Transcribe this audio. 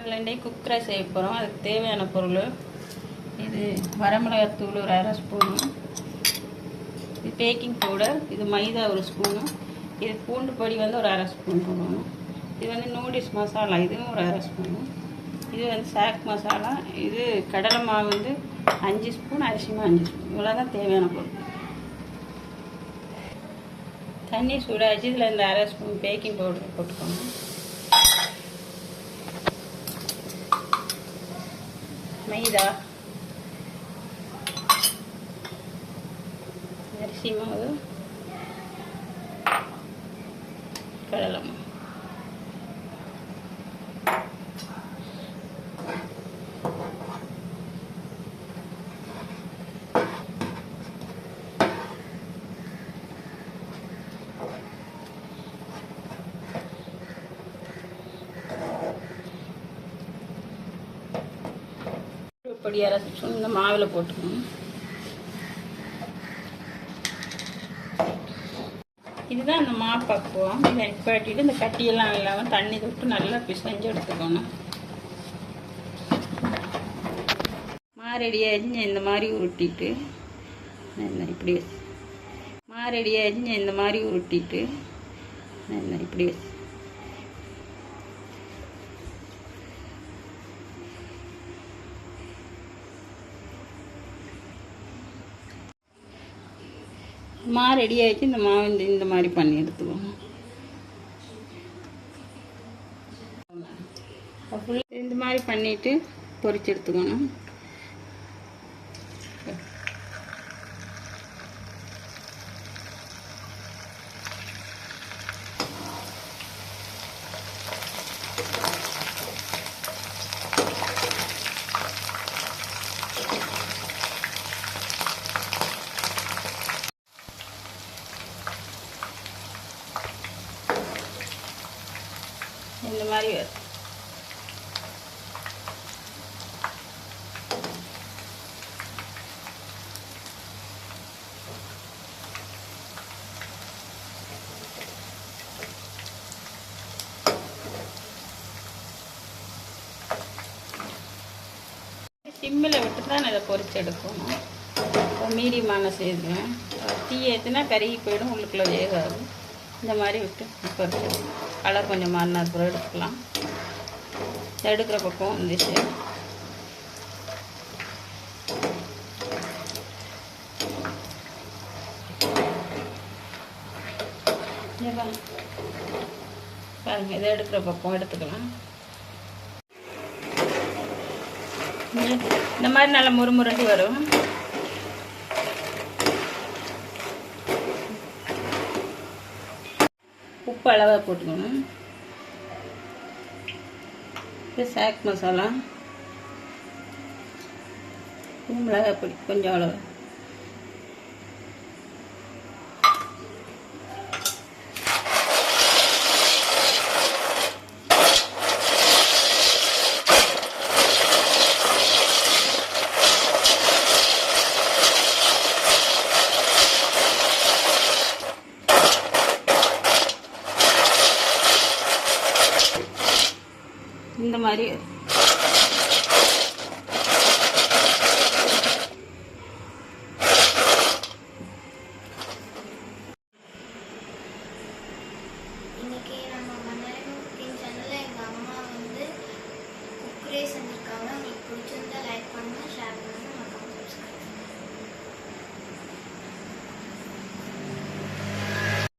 இன்றைக்கி குக்கரை செய்ய போகிறோம். அதுக்கு தேவையான பொருள் இது வரமிளகாத்தூள் ஒரு 1/2 ஸ்பூனு, இது பேக்கிங் பவுடர், இது மைதா ஒரு ஸ்பூனு, இது பூண்டு பொடி வந்து ஒரு 1/2 ஸ்பூன் போடணும். இது வந்து நூடுல்ஸ் மசாலா, இதுவும் ஒரு 1/2 ஸ்பூனு. இது வந்து சாக் மசாலா, இது கடலை மாவு வந்து 5 ஸ்பூன், அரிசி மாவு 5 ஸ்பூன். இவ்வளோ தான் தேவையான பொருள். தண்ணி சூடாச்சு. இதில் இந்த 1/2 ஸ்பூன் பேக்கிங் பவுடர் போட்டுக்கோங்க. மைதா, அரிசி மாவு, கடலை மாவு. பொடி 1/2 ஸ்பூன் இந்த மாவில் போட்டுக்கணும். இதுதான் அந்த மாவு பக்குவம். இதை நிப்பாட்டிட்டு இந்த கட்டியெல்லாம் இல்லாமல் தண்ணி தொட்டு நல்லா பிசைஞ்சு எடுத்துக்கணும். ரெடியாகிடுச்சு. இந்த மாதிரி உருட்டிட்டு இப்படி ரெடியாகிடுச்சு. இந்த மாதிரி உருட்டிட்டு இப்படி ரெடி ஆகிடுச்சு. இந்த மாவு இந்த மாதிரி பண்ணி எடுத்துக்கணும். இந்த மாதிரி பண்ணிட்டு பொரிச்சு எடுத்துக்கணும். இந்த மாதிரி சிம்மில் விட்டு தான் இதை பொரிச்சு எடுக்கணும். மீடியமான செய்வேன். தீ ஏற்றினா கருகி போயிடும், உள்ளுக்குள்ளே வேகாது. இந்த மாதிரி விட்டு பொரிச்சு கலர் கொஞ்சம் மாறினா அப்புறம் எடுத்துக்கலாம். எடுக்கிற பக்கம் வந்துச்சு. பாருங்க, இதை எடுக்கிற பக்கம் எடுத்துக்கலாம். இந்த மாதிரி நல்லா முறுமுறுண்டு வரும். உப்பு அளவாக போட்டுக்கணும். இது சாக் மசாலா, மிளகாய் பொடி கொஞ்சம் அளவு, இந்த மாதிரி இன்னைக்கு நம்ம மன்னாரி குக்கிங் சேனல்ல எங்க அம்மா வந்து குக்கரே செஞ்சிருக்காங்க.